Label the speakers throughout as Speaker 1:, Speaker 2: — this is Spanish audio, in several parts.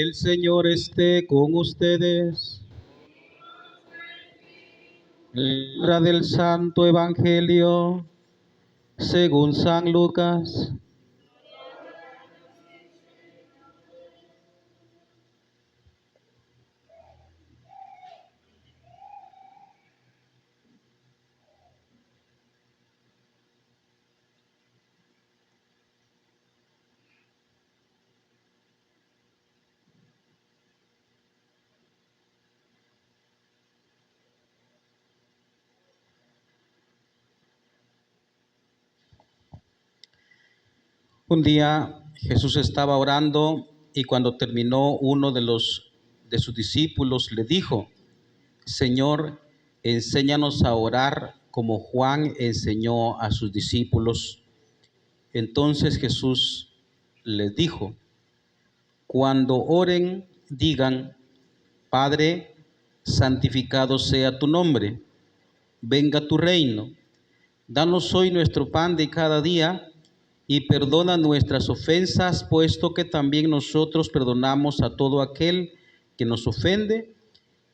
Speaker 1: El Señor esté con ustedes. Lectura del Santo Evangelio según San Lucas. Un día Jesús estaba orando y cuando terminó, uno de sus discípulos le dijo: Señor, enséñanos a orar como Juan enseñó a sus discípulos. Entonces Jesús les dijo: cuando oren, digan: Padre, santificado sea tu nombre, venga tu reino. Danos hoy nuestro pan de cada día y perdona nuestras ofensas, puesto que también nosotros perdonamos a todo aquel que nos ofende,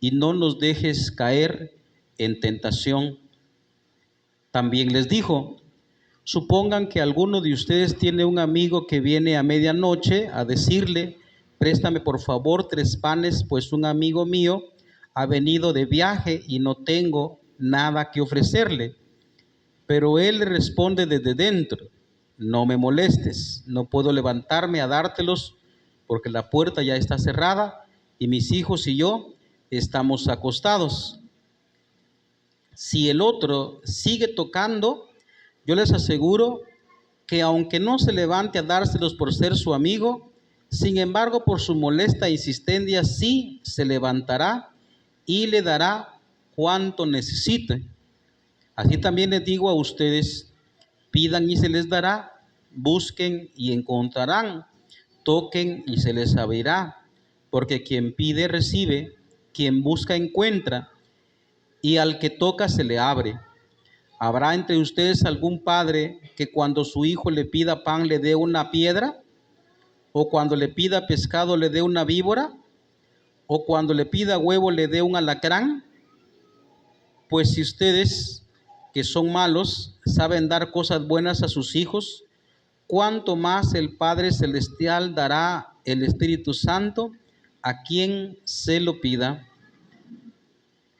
Speaker 1: y no nos dejes caer en tentación. También les dijo: supongan que alguno de ustedes tiene un amigo que viene a medianoche a decirle: préstame por favor 3 panes, pues un amigo mío ha venido de viaje y no tengo nada que ofrecerle. Pero él le responde desde dentro: no me molestes, no puedo levantarme a dártelos porque la puerta ya está cerrada y mis hijos y yo estamos acostados. Si el otro sigue tocando, yo les aseguro que aunque no se levante a dárselos por ser su amigo, sin embargo por su molesta insistencia sí se levantará y le dará cuanto necesite. Así también les digo a ustedes: pidan y se les dará, busquen y encontrarán, toquen y se les abrirá, porque quien pide recibe, quien busca encuentra, y al que toca se le abre. ¿Habrá entre ustedes algún padre que cuando su hijo le pida pan le dé una piedra? ¿O cuando le pida pescado le dé una víbora? ¿O cuando le pida huevo le dé un alacrán? Pues si ustedes, que son malos, saben dar cosas buenas a sus hijos, ¿cuánto más el Padre Celestial dará el Espíritu Santo a quien se lo pida?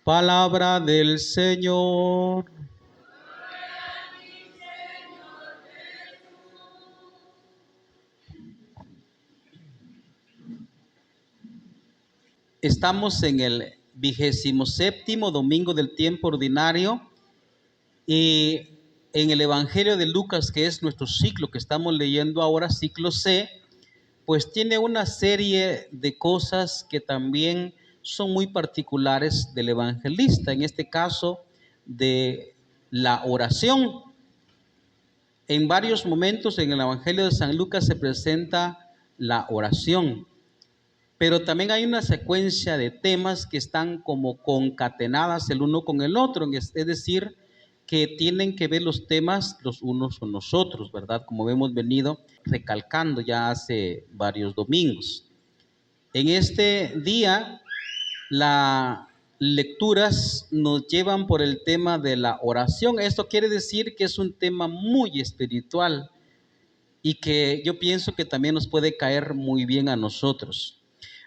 Speaker 1: Palabra del Señor. Estamos en el 27º domingo del tiempo ordinario y en el Evangelio de Lucas, que es nuestro ciclo que estamos leyendo ahora, ciclo C, pues tiene una serie de cosas que también son muy particulares del evangelista, en este caso de la oración. En varios momentos en el Evangelio de San Lucas se presenta la oración, pero también hay una secuencia de temas que están como concatenadas el uno con el otro, es decir, que tienen que ver los temas los unos con los otros, ¿verdad? Como hemos venido recalcando ya hace varios domingos. En este día, las lecturas nos llevan por el tema de la oración. Esto quiere decir que es un tema muy espiritual y que yo pienso que también nos puede caer muy bien a nosotros.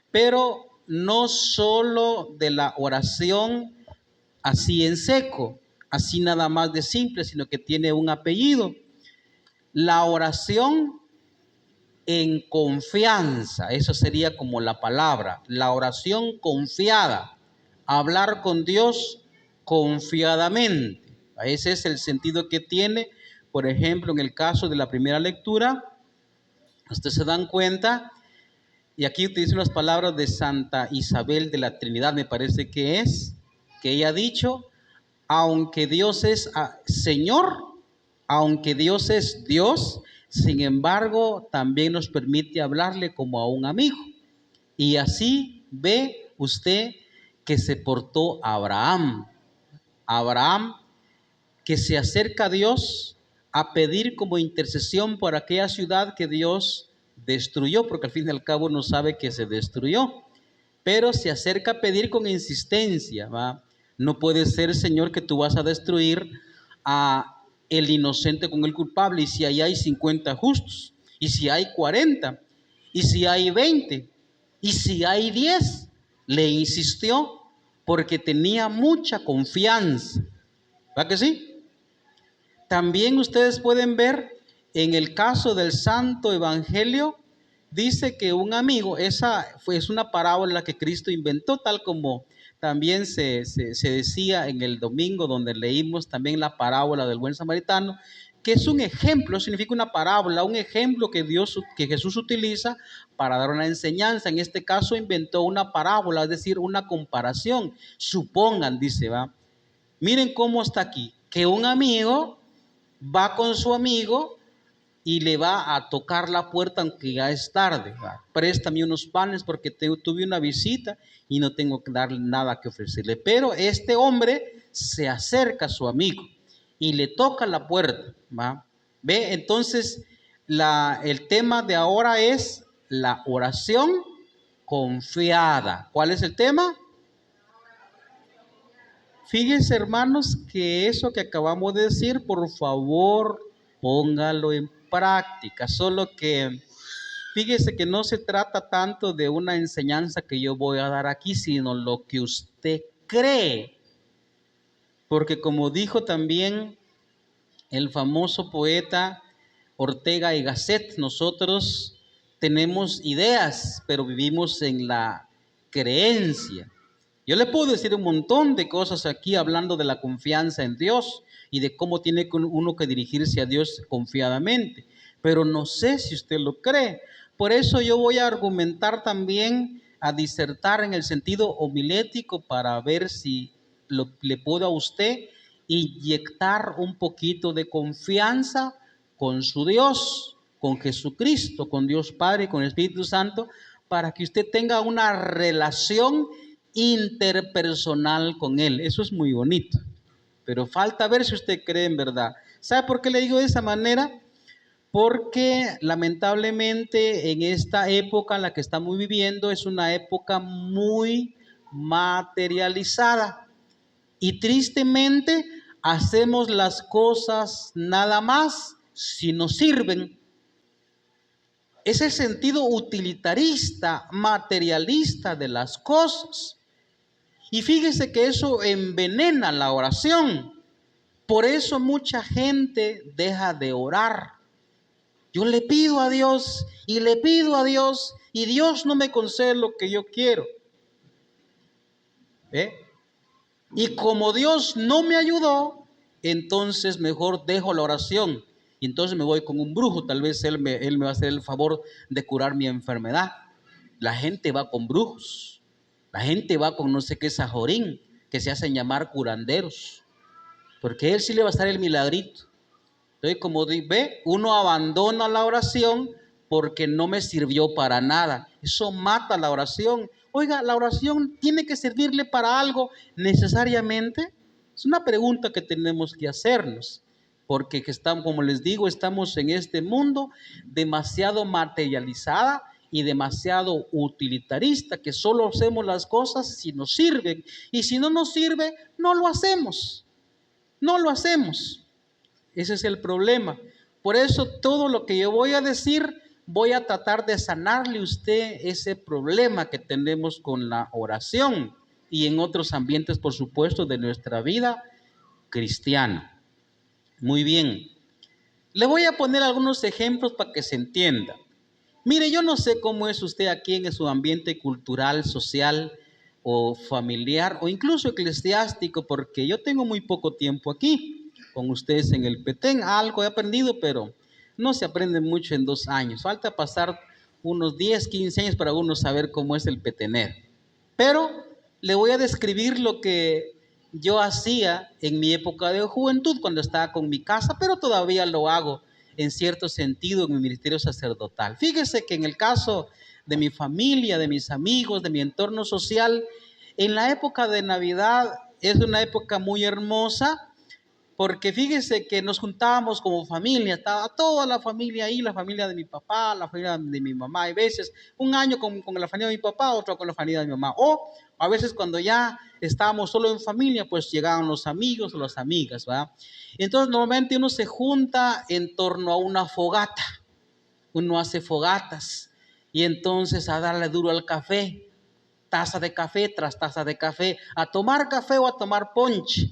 Speaker 1: Pero no solo de la oración así en seco, así nada más de simple, sino que tiene un apellido. La oración en confianza, eso sería como la palabra, la oración confiada, hablar con Dios confiadamente. Ese es el sentido que tiene. Por ejemplo, en el caso de la primera lectura, ustedes se dan cuenta, y aquí utilizo las palabras de Santa Isabel de la Trinidad, me parece que ella ha dicho: aunque Dios es Señor, aunque Dios es Dios, sin embargo, también nos permite hablarle como a un amigo. Y así ve usted que se portó Abraham. Abraham, que se acerca a Dios a pedir como intercesión por aquella ciudad que Dios destruyó, porque al fin y al cabo no sabe que se destruyó, pero se acerca a pedir con insistencia, ¿va? No puede ser, Señor, que tú vas a destruir a el inocente con el culpable, y si ahí hay 50 justos, y si hay 40, y si hay 20, y si hay 10, le insistió porque tenía mucha confianza, ¿va que sí? También ustedes pueden ver en el caso del Santo Evangelio, dice que un amigo, es una parábola que Cristo inventó, tal como también se decía en el domingo donde leímos también la parábola del buen samaritano, que es un ejemplo, significa una parábola, un ejemplo que Jesús utiliza para dar una enseñanza. En este caso inventó una parábola, es decir, una comparación. Supongan, dice, va, miren cómo está aquí, que un amigo va con su amigo y le va a tocar la puerta aunque ya es tarde. Préstame unos panes porque tuve una visita y no tengo que darle nada que ofrecerle. Pero este hombre se acerca a su amigo y le toca la puerta, ¿va? ¿Ve? Entonces, el tema de ahora es la oración confiada. ¿Cuál es el tema? Fíjense, hermanos, que eso que acabamos de decir, por favor, póngalo en práctica. Solo que fíjese que no se trata tanto de una enseñanza que yo voy a dar aquí, sino lo que usted cree. Porque como dijo también el famoso poeta Ortega y Gasset, nosotros tenemos ideas, pero vivimos en la creencia. Yo le puedo decir un montón de cosas aquí hablando de la confianza en Dios y de cómo tiene uno que dirigirse a Dios confiadamente, pero no sé si usted lo cree. Por eso yo voy a argumentar también, a disertar en el sentido homilético para ver si le puedo a usted inyectar un poquito de confianza con su Dios, con Jesucristo, con Dios Padre, con el Espíritu Santo, para que usted tenga una relación interpersonal con Él. Eso es muy bonito, pero falta ver si usted cree en verdad. ¿Sabe por qué le digo de esa manera? Porque lamentablemente en esta época en la que estamos viviendo es una época muy materializada y tristemente hacemos las cosas nada más si nos sirven. Ese sentido utilitarista, materialista de las cosas. Y fíjese que eso envenena la oración. Por eso mucha gente deja de orar. Yo le pido a Dios y le pido a Dios y Dios no me concede lo que yo quiero. ¿Eh? Y como Dios no me ayudó, entonces mejor dejo la oración. Y entonces me voy con un brujo. Tal vez él me va a hacer el favor de curar mi enfermedad. La gente va con brujos. La gente va con no sé qué sajorín, que se hacen llamar curanderos. Porque él sí le va a hacer el milagrito. Entonces, como ve, uno abandona la oración porque no me sirvió para nada. Eso mata la oración. Oiga, ¿la oración tiene que servirle para algo necesariamente? Es una pregunta que tenemos que hacernos. Porque estamos, como les digo, estamos en este mundo demasiado materializada y demasiado utilitarista, que solo hacemos las cosas si nos sirven. Y si no nos sirve, no lo hacemos. No lo hacemos. Ese es el problema. Por eso todo lo que yo voy a decir, voy a tratar de sanarle a usted ese problema que tenemos con la oración y en otros ambientes, por supuesto, de nuestra vida cristiana. Muy bien. Le voy a poner algunos ejemplos para que se entienda. Mire, yo no sé cómo es usted aquí en su ambiente cultural, social o familiar o incluso eclesiástico, porque yo tengo muy poco tiempo aquí con ustedes en el Petén. Algo he aprendido, pero no se aprende mucho en 2 años. Falta pasar unos 10, 15 años para uno saber cómo es el petener. Pero le voy a describir lo que yo hacía en mi época de juventud cuando estaba con mi casa, pero todavía lo hago en cierto sentido en mi ministerio sacerdotal. Fíjese que en el caso de mi familia, de mis amigos, de mi entorno social, en la época de Navidad es una época muy hermosa porque fíjese que nos juntábamos como familia, estaba toda la familia ahí, la familia de mi papá, la familia de mi mamá, hay veces un año con la familia de mi papá, otro con la familia de mi mamá, o a veces cuando ya estábamos solo en familia, pues llegaban los amigos o las amigas, ¿verdad? Entonces normalmente uno se junta en torno a una fogata, uno hace fogatas y entonces a darle duro al café, taza de café tras taza de café, a tomar café o a tomar ponche.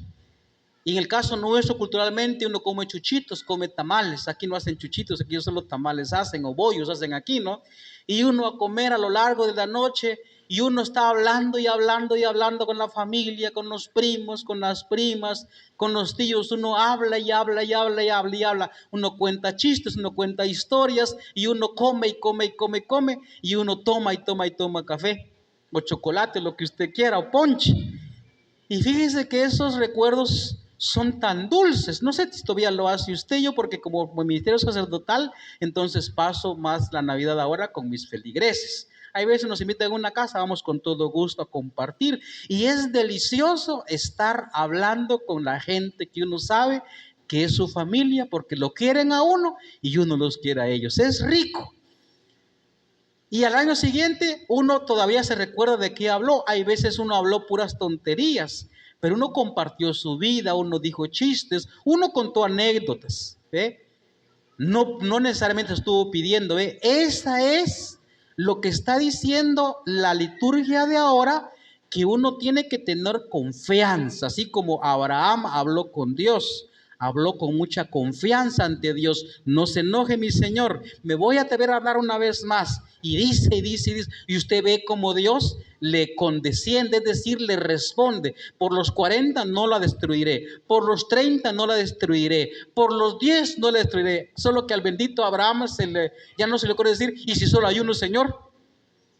Speaker 1: Y en el caso nuestro, culturalmente, uno come chuchitos, come tamales. Aquí no hacen chuchitos, aquí solo tamales hacen, o bollos hacen aquí, ¿no? Y uno a comer a lo largo de la noche, y uno está hablando y hablando y hablando con la familia, con los primos, con las primas, con los tíos. Uno habla y habla y habla y habla y habla. Uno cuenta chistes, uno cuenta historias, y uno come y come y come y come, y uno toma y toma y toma café, o chocolate, lo que usted quiera, o ponche. Y fíjese que esos recuerdos son tan dulces. No sé si todavía lo hace usted, yo porque como ministerio sacerdotal, entonces paso más la Navidad ahora con mis feligreses. Hay veces nos invitan a una casa, vamos con todo gusto a compartir. Y es delicioso estar hablando con la gente que uno sabe que es su familia, porque lo quieren a uno y uno los quiere a ellos. Es rico. Y al año siguiente uno todavía se recuerda de qué habló. Hay veces uno habló puras tonterías, pero uno compartió su vida, uno dijo chistes, uno contó anécdotas, ¿eh? No necesariamente estuvo pidiendo, ¿eh? Esa es lo que está diciendo la liturgia de ahora, que uno tiene que tener confianza, así como Abraham habló con Dios. Habló con mucha confianza ante Dios. No se enoje mi Señor, me voy a atrever a hablar una vez más. Y dice, y dice, y dice. Y usted ve como Dios le condesciende, es decir, le responde. Por los 40 no la destruiré, por los 30 no la destruiré, por los 10 no la destruiré. Solo que al bendito Abraham ya no se le ocurre decir, ¿y si solo hay uno, Señor?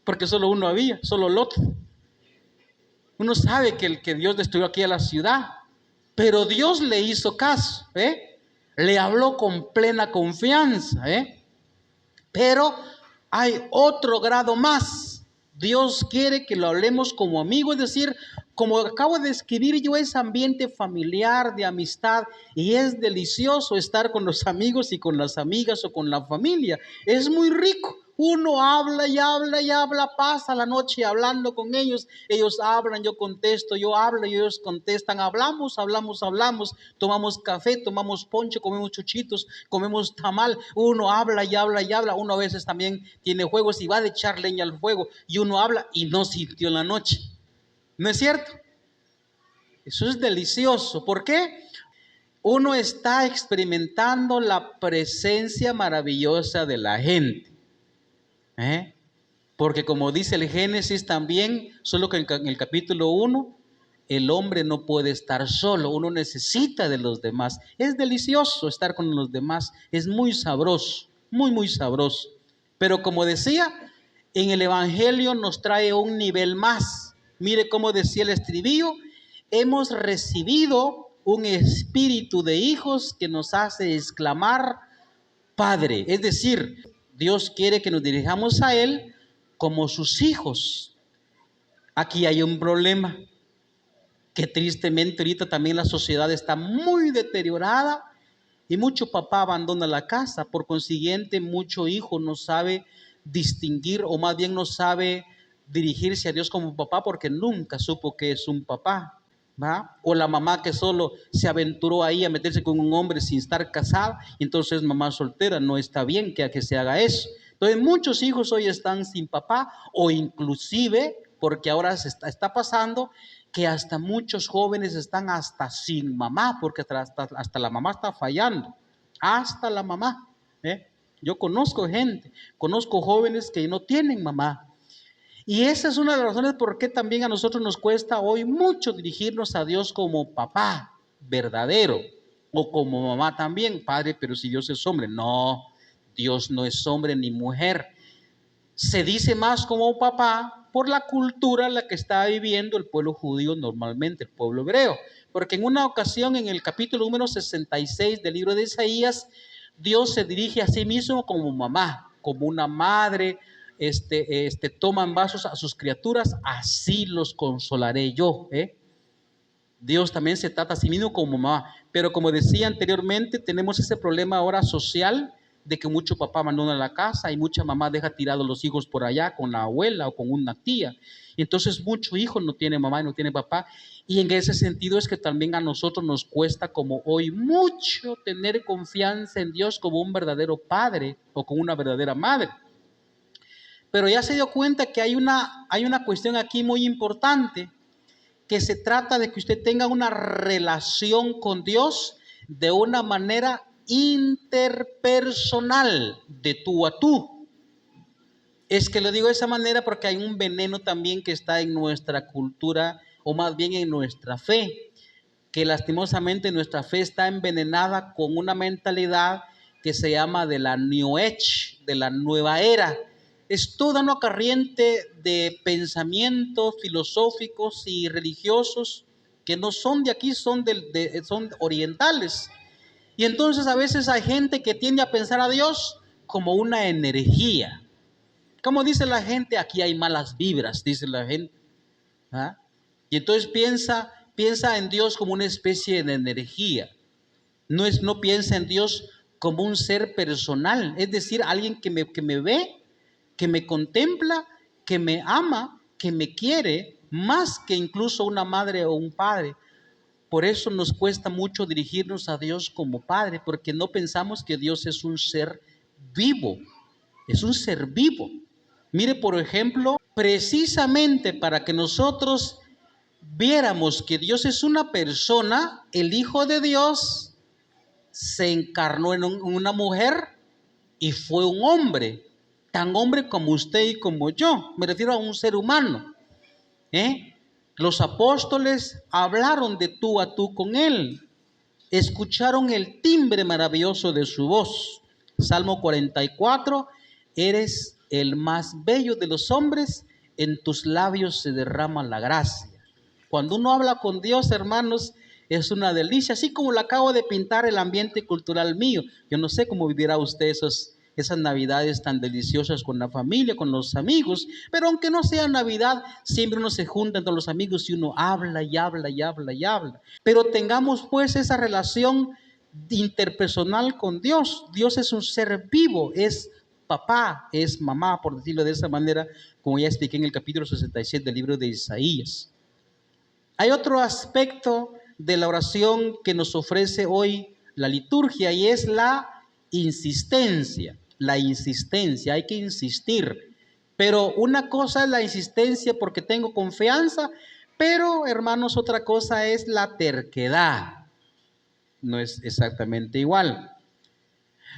Speaker 1: Porque solo uno había, solo Lot. Uno sabe que Dios destruyó aquí a la ciudad, pero Dios le hizo caso, ¿eh? Le habló con plena confianza, ¿eh? Pero hay otro grado más. Dios quiere que lo hablemos como amigos, es decir, como acabo de escribir yo, es ambiente familiar, de amistad, y es delicioso estar con los amigos y con las amigas o con la familia. Es muy rico. Uno habla y habla y habla, pasa la noche hablando con ellos hablan, yo contesto, yo hablo y ellos contestan, hablamos, hablamos, hablamos, tomamos café, tomamos ponche, comemos chuchitos, comemos tamal, uno habla y habla y habla, uno a veces también tiene juegos y va a echar leña al fuego y uno habla y no sintió la noche. ¿No es cierto? Eso es delicioso. ¿Por qué? Uno está experimentando la presencia maravillosa de la gente. Porque como dice el Génesis también, solo que en el capítulo 1, el hombre no puede estar solo, uno necesita de los demás. Es delicioso estar con los demás, es muy sabroso, muy, muy sabroso. Pero como decía, en el Evangelio nos trae un nivel más. Mire cómo decía el estribillo, hemos recibido un espíritu de hijos que nos hace exclamar, Padre. Es decir, Dios quiere que nos dirijamos a Él como sus hijos. Aquí hay un problema, que tristemente ahorita también la sociedad está muy deteriorada y mucho papá abandona la casa, por consiguiente mucho hijo no sabe distinguir o más bien no sabe dirigirse a Dios como papá porque nunca supo que es un papá, ¿va? O la mamá que solo se aventuró ahí a meterse con un hombre sin estar casada y entonces mamá soltera, no está bien que se haga eso. Entonces muchos hijos hoy están sin papá o inclusive, porque ahora está pasando, que hasta muchos jóvenes están hasta sin mamá, porque hasta la mamá está fallando, hasta la mamá, ¿eh? Yo conozco jóvenes que no tienen mamá. Y esa es una de las razones por qué también a nosotros nos cuesta hoy mucho dirigirnos a Dios como papá verdadero, o como mamá también, padre, pero si Dios es hombre. No, Dios no es hombre ni mujer. Se dice más como papá por la cultura en la que está viviendo el pueblo judío normalmente, el pueblo hebreo. Porque en una ocasión, en el capítulo número 66 del libro de Isaías, Dios se dirige a sí mismo como mamá, como una madre, toma en brazos a sus criaturas, así los consolaré yo, ¿eh? Dios también se trata a sí mismo como mamá. Pero como decía anteriormente, tenemos ese problema ahora social de que mucho papá abandona la casa y mucha mamá deja tirados los hijos por allá con la abuela o con una tía. Y entonces mucho hijo no tiene mamá y no tiene papá. Y en ese sentido es que también a nosotros nos cuesta como hoy mucho tener confianza en Dios como un verdadero padre o como una verdadera madre. Pero ya se dio cuenta que hay una cuestión aquí muy importante, que se trata de que usted tenga una relación con Dios de una manera interpersonal, de tú a tú. Es que lo digo de esa manera porque hay un veneno también que está en nuestra cultura, o más bien en nuestra fe, que lastimosamente nuestra fe está envenenada con una mentalidad que se llama de la New Age, de la nueva era. Es toda una corriente de pensamientos filosóficos y religiosos que no son de aquí, son orientales. Y entonces a veces hay gente que tiende a pensar a Dios como una energía. Como dice la gente, aquí hay malas vibras, dice la gente. ¿Ah? Y entonces piensa en Dios como una especie de energía. No piensa en Dios como un ser personal, es decir, alguien que me ve, que me contempla, que me ama, que me quiere, más que incluso una madre o un padre. Por eso nos cuesta mucho dirigirnos a Dios como Padre, porque no pensamos que Dios es un ser vivo, es un ser vivo. Mire, por ejemplo, precisamente para que nosotros viéramos que Dios es una persona, el Hijo de Dios se encarnó en una mujer y fue un hombre, tan hombre como usted y como yo, me refiero a un ser humano. Los apóstoles hablaron de tú a tú con él, escucharon el timbre maravilloso de su voz. Salmo 44, eres el más bello de los hombres, en tus labios se derrama la gracia. Cuando uno habla con Dios, hermanos, es una delicia, así como le acabo de pintar el ambiente cultural mío. Yo no sé cómo vivirá usted esas navidades tan deliciosas con la familia, con los amigos, pero aunque no sea Navidad, siempre uno se junta entre los amigos y uno habla y habla y habla y habla. Pero tengamos pues esa relación interpersonal con Dios. Dios es un ser vivo, es papá, es mamá, por decirlo de esa manera, como ya expliqué en el capítulo 67 del libro de Isaías. Hay otro aspecto de la oración que nos ofrece hoy la liturgia y es la insistencia. La insistencia, hay que insistir. Pero una cosa es la insistencia porque tengo confianza, pero hermanos, otra cosa es la terquedad. No es exactamente igual.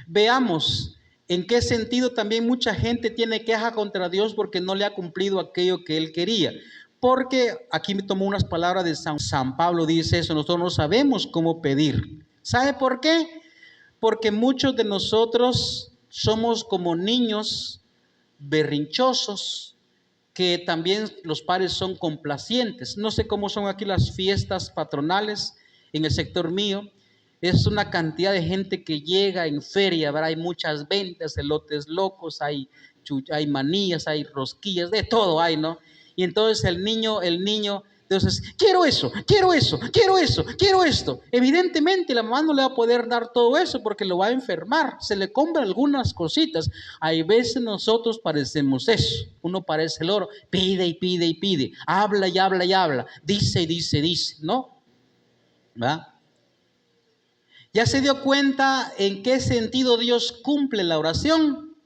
Speaker 1: Veamos en qué sentido también mucha gente tiene queja contra Dios porque no le ha cumplido aquello que él quería. Porque aquí me tomó unas palabras de San Pablo, dice eso, nosotros no sabemos cómo pedir. ¿Sabe por qué? Porque muchos de nosotros somos como niños berrinchosos, que también los padres son complacientes. No sé cómo son aquí las fiestas patronales en el sector mío. Es una cantidad de gente que llega en feria, ¿verdad? Hay muchas ventas, elotes locos, hay manías, hay rosquillas, de todo hay, ¿no? Y entonces el niño, entonces, quiero eso, quiero eso, quiero eso, quiero esto. Evidentemente la mamá no le va a poder dar todo eso porque lo va a enfermar. Se le compran algunas cositas. Hay veces nosotros parecemos eso. Uno parece el oro, pide y pide y pide, habla y habla y habla, dice y dice, ¿no? ¿Va? ¿Ya se dio cuenta en qué sentido Dios cumple la oración?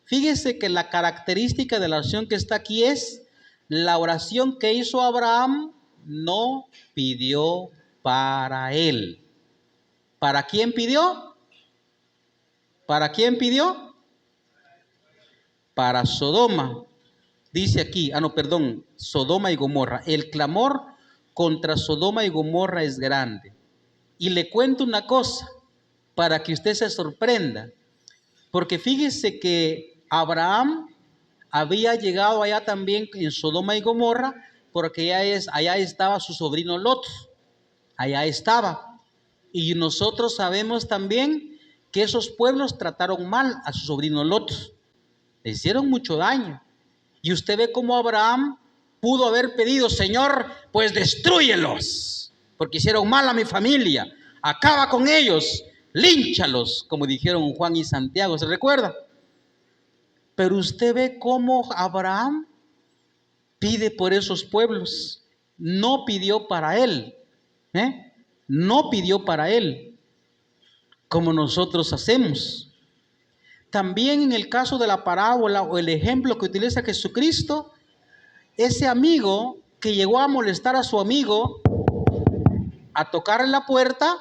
Speaker 1: Fíjese que la característica de la oración que está aquí es la oración que hizo Abraham no pidió para él. ¿Para quién pidió? ¿Para quién pidió? Para Sodoma. Dice aquí, Sodoma y Gomorra. El clamor contra Sodoma y Gomorra es grande. Y le cuento una cosa para que usted se sorprenda. Porque fíjese que Abraham había llegado allá también en Sodoma y Gomorra, porque allá estaba su sobrino Lot, allá estaba. Y nosotros sabemos también que esos pueblos trataron mal a su sobrino Lot, le hicieron mucho daño. Y usted ve cómo Abraham pudo haber pedido, Señor, pues destrúyelos. porque hicieron mal a mi familia. Acaba con ellos, línchalos, como dijeron Juan y Santiago, ¿se recuerda? Pero usted ve cómo Abraham pide por esos pueblos. No pidió para él, no pidió para él, como nosotros hacemos. También en el caso de la parábola o el ejemplo que utiliza Jesucristo, ese amigo que llegó a molestar a su amigo, a tocarle la puerta,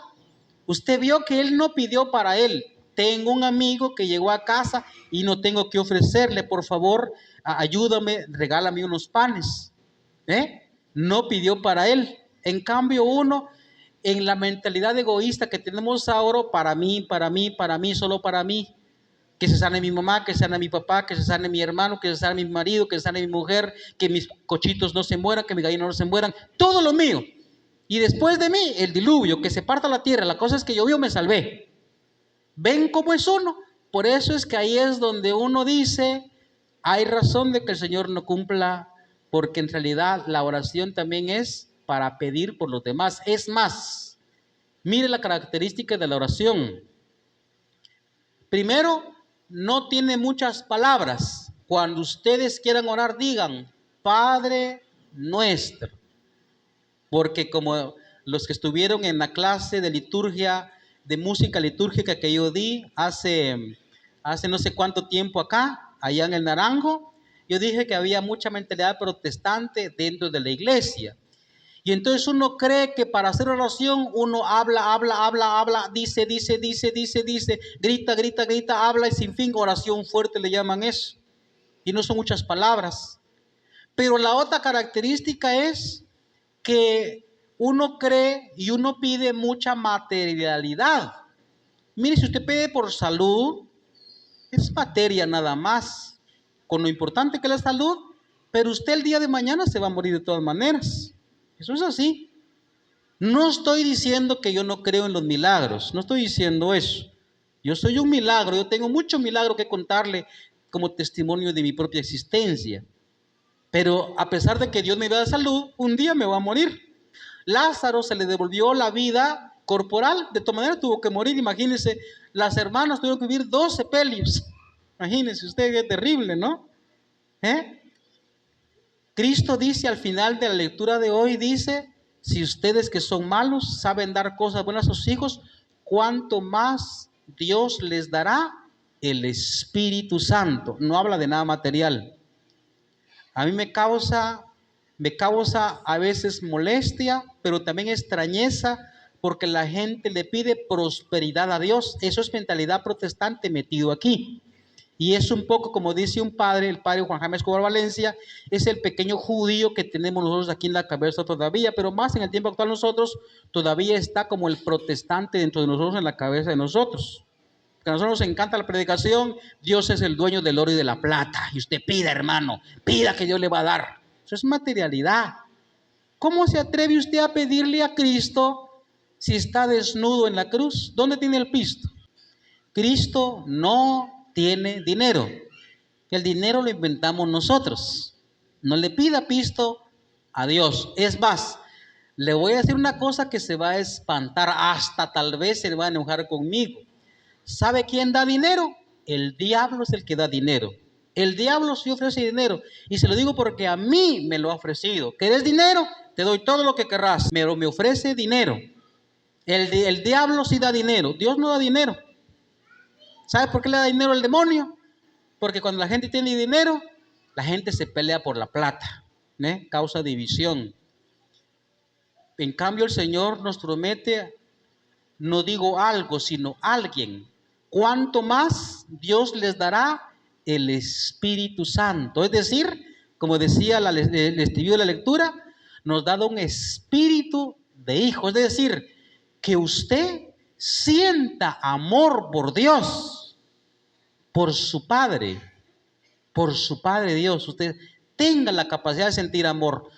Speaker 1: usted vio que él no pidió para él. Tengo un amigo que llegó a casa y no tengo que ofrecerle, por favor, ayúdame, regálame unos panes. No pidió para él. En cambio, uno, en la mentalidad egoísta que tenemos ahora, para mí, solo para mí. Que se sane mi mamá, que se sane mi papá, que se sane mi hermano, que se sane mi marido, que se sane mi mujer, que mis cochitos no se mueran, que mis gallinas no se mueran, todo lo mío. Y después de mí, el diluvio, que se parta la tierra. La cosa es que yo me salvé. ¿Ven cómo es uno? Por eso es que ahí es donde uno dice, hay razón de que el Señor no cumpla, porque en realidad la oración también es para pedir por los demás. Es más, mire la característica de la oración. Primero, no tiene muchas palabras. Cuando ustedes quieran orar, digan, Padre nuestro. Porque como los que estuvieron en la clase de liturgia, de música litúrgica que yo di hace no sé cuánto tiempo acá, allá en el Naranjo, yo dije que había mucha mentalidad protestante dentro de la iglesia. Y entonces uno cree que para hacer oración uno habla, dice, grita, habla y sin fin, oración fuerte le llaman eso. Y no son muchas palabras. Pero la otra característica es que uno cree y uno pide mucha materialidad. Mire, si usted pide por salud, es materia nada más, con lo importante que es la salud, pero usted el día de mañana se va a morir de todas maneras. Eso es así. No estoy diciendo que yo no creo en los milagros, no estoy diciendo eso. Yo soy un milagro, yo tengo mucho milagro que contarle como testimonio de mi propia existencia. Pero a pesar de que Dios me da salud, un día me va a morir. Lázaro se le devolvió la vida corporal, de todas maneras tuvo que morir. Imagínense, las hermanas tuvieron que vivir 12 sepelios. Imagínense usted, qué terrible, ¿no? Cristo dice al final de la lectura de hoy, dice, si ustedes que son malos saben dar cosas buenas a sus hijos, ¿cuánto más Dios les dará el Espíritu Santo? No habla de nada material. A mí me causa a veces molestia, pero también extrañeza, porque la gente le pide prosperidad a Dios. Eso es mentalidad protestante metido aquí. Y es un poco como dice un padre, el padre Juan Jaime Escobar Valencia, es el pequeño judío que tenemos nosotros aquí en la cabeza todavía, pero más en el tiempo actual nosotros todavía está como el protestante dentro de nosotros, en la cabeza de nosotros. Que a nosotros nos encanta la predicación, Dios es el dueño del oro y de la plata, y usted pida, hermano, pida que Dios le va a dar. Eso es materialidad. ¿Cómo se atreve usted a pedirle a Cristo si está desnudo en la cruz? ¿Dónde tiene el pisto? Cristo no tiene dinero. El dinero lo inventamos nosotros. No le pida pisto a Dios. Es más, le voy a decir una cosa que se va a espantar, hasta tal vez se va a enojar conmigo. ¿Sabe quién da dinero? El diablo es el que da dinero. El diablo sí ofrece dinero. Y se lo digo porque a mí me lo ha ofrecido. ¿Querés dinero? Te doy todo lo que querrás. Pero me ofrece dinero. El diablo sí da dinero. Dios no da dinero. ¿Sabe por qué le da dinero al demonio? Porque cuando la gente tiene dinero, la gente se pelea por la plata, causa división. En cambio, el Señor nos promete, no digo algo, sino alguien. ¿Cuánto más Dios les dará? El Espíritu Santo. Es decir, como decía el estribillo de la lectura, nos da un espíritu de hijo. Es decir, que usted sienta amor por Dios, por su Padre Dios. Usted tenga la capacidad de sentir amor.